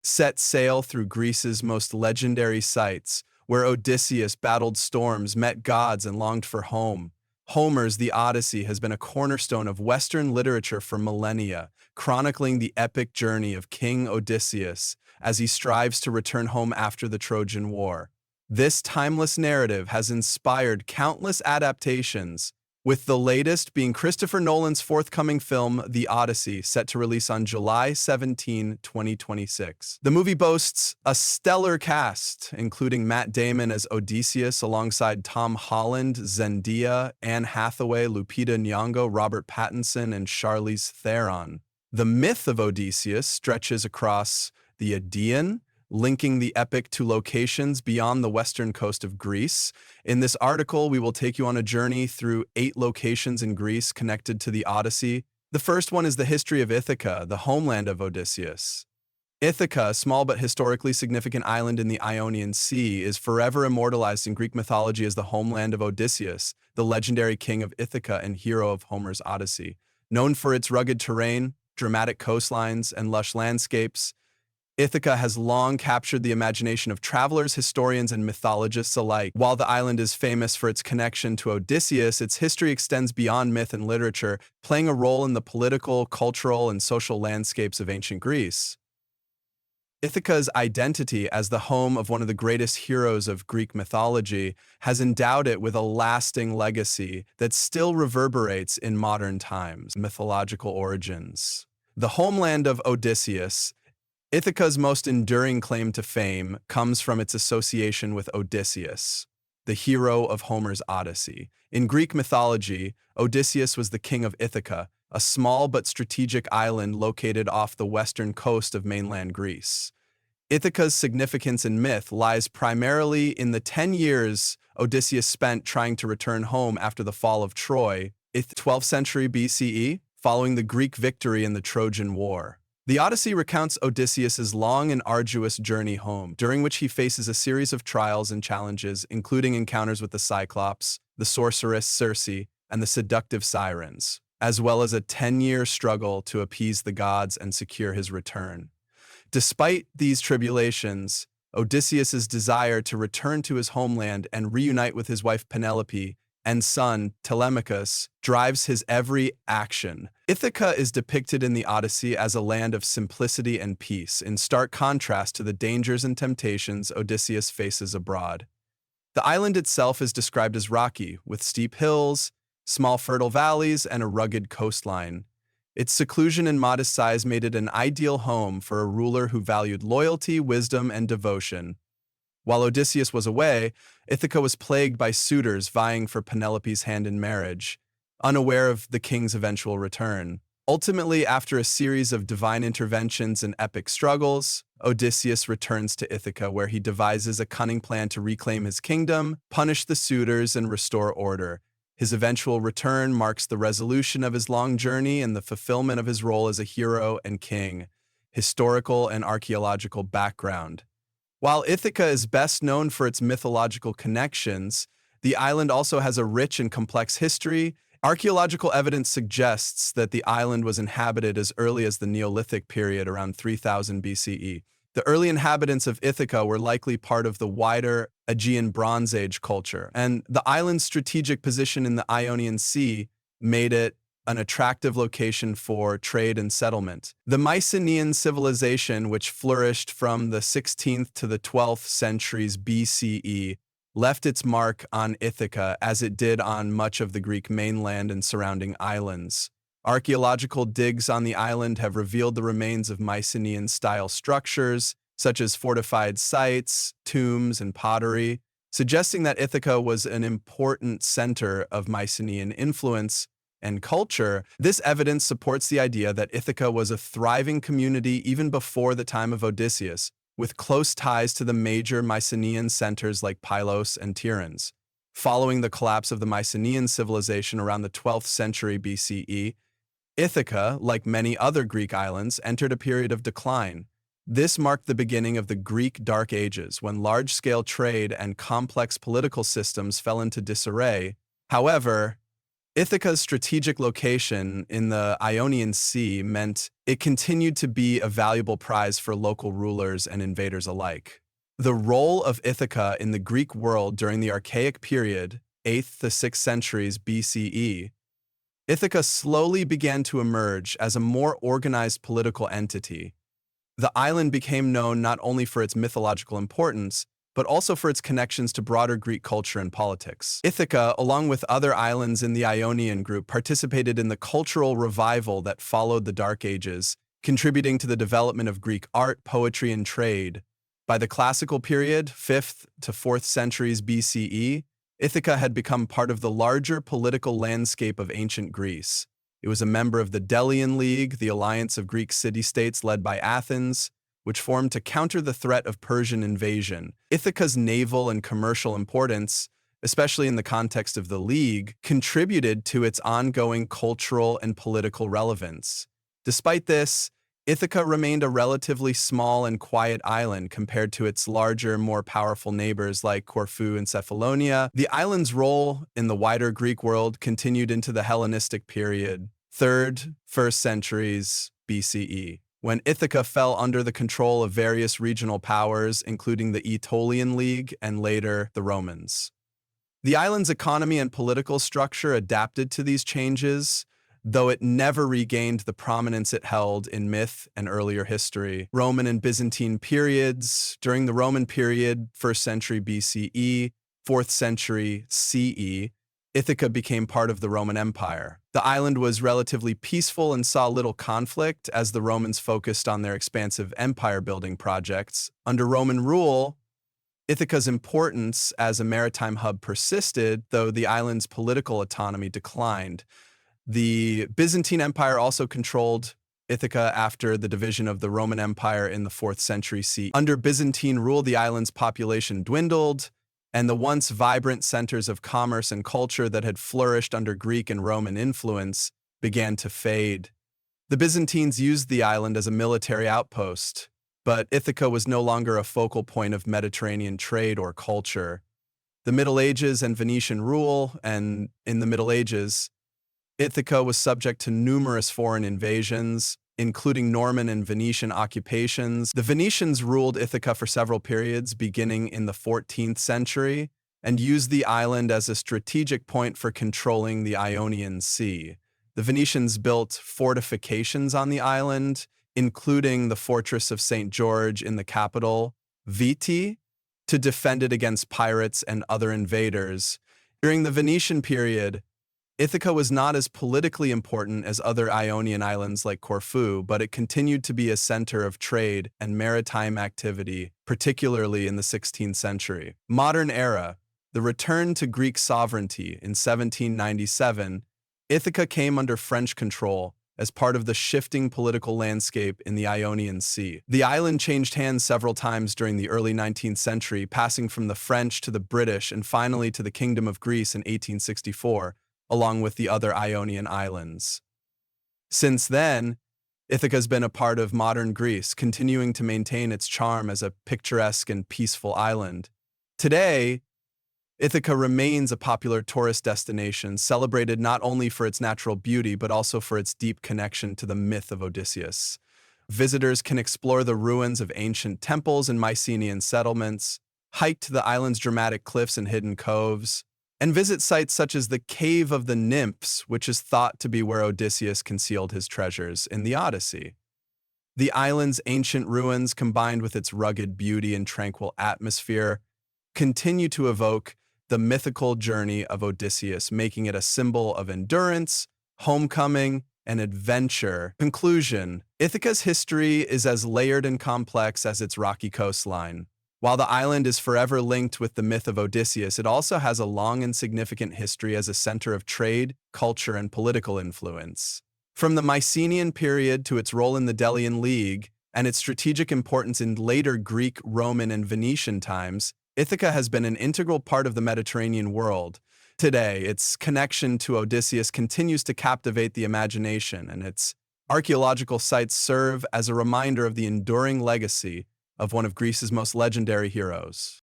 set sail through Greece's most legendary sites, where Odysseus battled storms, met gods, and longed for home. Homer's The Odyssey has been a cornerstone of Western literature for millennia, chronicling the epic journey of King Odysseus as he strives to return home after the Trojan War. This timeless narrative has inspired countless adaptations, with the latest being Christopher Nolan's forthcoming film, The Odyssey, set to release on July 17, 2026. The movie boasts a stellar cast, including Matt Damon as Odysseus alongside Tom Holland, Zendaya, Anne Hathaway, Lupita Nyong'o, Robert Pattinson, and Charlize Theron. The myth of Odysseus stretches across the Aegean, linking the epic to locations beyond the western coast of Greece. In this article, we will take you on a journey through 8 locations in Greece connected to the Odyssey. The first one is the history of Ithaca, the homeland of Odysseus. Ithaca, a small but historically significant island in the Ionian Sea, is forever immortalized in Greek mythology as the homeland of Odysseus, the legendary king of Ithaca and hero of Homer's Odyssey. Known for its rugged terrain, dramatic coastlines, and lush landscapes, Ithaca has long captured the imagination of travelers, historians, and mythologists alike. While the island is famous for its connection to Odysseus, its history extends beyond myth and literature, playing a role in the political, cultural, and social landscapes of ancient Greece. Ithaca's identity as the home of one of the greatest heroes of Greek mythology has endowed it with a lasting legacy that still reverberates in modern times. Mythological origins. The homeland of Odysseus, Ithaca's most enduring claim to fame comes from its association with Odysseus, the hero of Homer's Odyssey. In Greek mythology, Odysseus was the king of Ithaca, a small but strategic island located off the western coast of mainland Greece. Ithaca's significance in myth lies primarily in the 10 years Odysseus spent trying to return home after the fall of Troy, 12th century BCE, following the Greek victory in the Trojan War. The Odyssey recounts Odysseus's long and arduous journey home, during which he faces a series of trials and challenges, including encounters with the Cyclops, the sorceress Circe, and the seductive Sirens, as well as a 10-year struggle to appease the gods and secure his return. Despite these tribulations, Odysseus's desire to return to his homeland and reunite with his wife Penelope and son, Telemachus, drives his every action. Ithaca is depicted in the Odyssey as a land of simplicity and peace, in stark contrast to the dangers and temptations Odysseus faces abroad. The island itself is described as rocky, with steep hills, small fertile valleys, and a rugged coastline. Its seclusion and modest size made it an ideal home for a ruler who valued loyalty, wisdom, and devotion. While Odysseus was away, Ithaca was plagued by suitors vying for Penelope's hand in marriage, unaware of the king's eventual return. Ultimately, after a series of divine interventions and epic struggles, Odysseus returns to Ithaca, where he devises a cunning plan to reclaim his kingdom, punish the suitors, and restore order. His eventual return marks the resolution of his long journey and the fulfillment of his role as a hero and king. Historical and archaeological background. While Ithaca is best known for its mythological connections, the island also has a rich and complex history. Archaeological evidence suggests that the island was inhabited as early as the Neolithic period around 3000 BCE. The early inhabitants of Ithaca were likely part of the wider Aegean Bronze Age culture, and the island's strategic position in the Ionian Sea made it an attractive location for trade and settlement. The Mycenaean civilization, which flourished from the 16th to the 12th centuries BCE, left its mark on Ithaca as it did on much of the Greek mainland and surrounding islands. Archaeological digs on the island have revealed the remains of Mycenaean-style structures, such as fortified sites, tombs, and pottery, suggesting that Ithaca was an important center of Mycenaean influence and culture. This evidence supports the idea that Ithaca was a thriving community even before the time of Odysseus, with close ties to the major Mycenaean centers like Pylos and Tiryns. Following the collapse of the Mycenaean civilization around the 12th century BCE, Ithaca, like many other Greek islands, entered a period of decline. This marked the beginning of the Greek Dark Ages, when large-scale trade and complex political systems fell into disarray. However, Ithaca's strategic location in the Ionian Sea meant it continued to be a valuable prize for local rulers and invaders alike. The role of Ithaca in the Greek world during the Archaic period, 8th to 6th centuries BCE, Ithaca slowly began to emerge as a more organized political entity. The island became known not only for its mythological importance, but also for its connections to broader Greek culture and politics. Ithaca, along with other islands in the Ionian group, participated in the cultural revival that followed the Dark Ages, contributing to the development of Greek art, poetry, and trade. By the classical period, 5th to 4th centuries BCE, Ithaca had become part of the larger political landscape of ancient Greece. It was a member of the Delian League, the alliance of Greek city-states led by Athens, which formed to counter the threat of Persian invasion. Ithaca's naval and commercial importance, especially in the context of the League, contributed to its ongoing cultural and political relevance. Despite this, Ithaca remained a relatively small and quiet island compared to its larger, more powerful neighbors like Corfu and Cephalonia. The island's role in the wider Greek world continued into the Hellenistic period, 3rd, 1st centuries BCE, when Ithaca fell under the control of various regional powers, including the Aetolian League and later the Romans. The island's economy and political structure adapted to these changes, though it never regained the prominence it held in myth and earlier history. Roman and Byzantine periods. During the Roman period, 1st century BCE, 4th century CE, Ithaca became part of the Roman Empire. The island was relatively peaceful and saw little conflict as the Romans focused on their expansive empire-building projects. Under Roman rule, Ithaca's importance as a maritime hub persisted, though the island's political autonomy declined. The Byzantine Empire also controlled Ithaca after the division of the Roman Empire in the 4th century CE. Under Byzantine rule, the island's population dwindled, and the once vibrant centers of commerce and culture that had flourished under Greek and Roman influence began to fade. The Byzantines used the island as a military outpost, but Ithaca was no longer a focal point of Mediterranean trade or culture. The Middle Ages and Venetian rule, and in the Middle Ages, Ithaca was subject to numerous foreign invasions, including Norman and Venetian occupations. The Venetians ruled Ithaca for several periods, beginning in the 14th century, and used the island as a strategic point for controlling the Ionian Sea. The Venetians built fortifications on the island, including the fortress of St. George in the capital, Viti, to defend it against pirates and other invaders. During the Venetian period, Ithaca was not as politically important as other Ionian islands like Corfu, but it continued to be a center of trade and maritime activity, particularly in the 16th century. Modern era, the return to Greek sovereignty in 1797, Ithaca came under French control as part of the shifting political landscape in the Ionian Sea. The island changed hands several times during the early 19th century, passing from the French to the British and finally to the Kingdom of Greece in 1864. Along with the other Ionian islands. Since then, Ithaca has been a part of modern Greece, continuing to maintain its charm as a picturesque and peaceful island. Today, Ithaca remains a popular tourist destination, celebrated not only for its natural beauty, but also for its deep connection to the myth of Odysseus. Visitors can explore the ruins of ancient temples and Mycenaean settlements, hike to the island's dramatic cliffs and hidden coves, and visit sites such as the Cave of the Nymphs, which is thought to be where Odysseus concealed his treasures in the Odyssey. The island's ancient ruins, combined with its rugged beauty and tranquil atmosphere, continue to evoke the mythical journey of Odysseus, making it a symbol of endurance, homecoming, and adventure. Conclusion: Ithaca's history is as layered and complex as its rocky coastline. While the island is forever linked with the myth of Odysseus, it also has a long and significant history as a center of trade, culture, and political influence. From the Mycenaean period to its role in the Delian League and its strategic importance in later Greek, Roman, and Venetian times, Ithaca has been an integral part of the Mediterranean world. Today, its connection to Odysseus continues to captivate the imagination, and its archaeological sites serve as a reminder of the enduring legacy of one of Greece's most legendary heroes.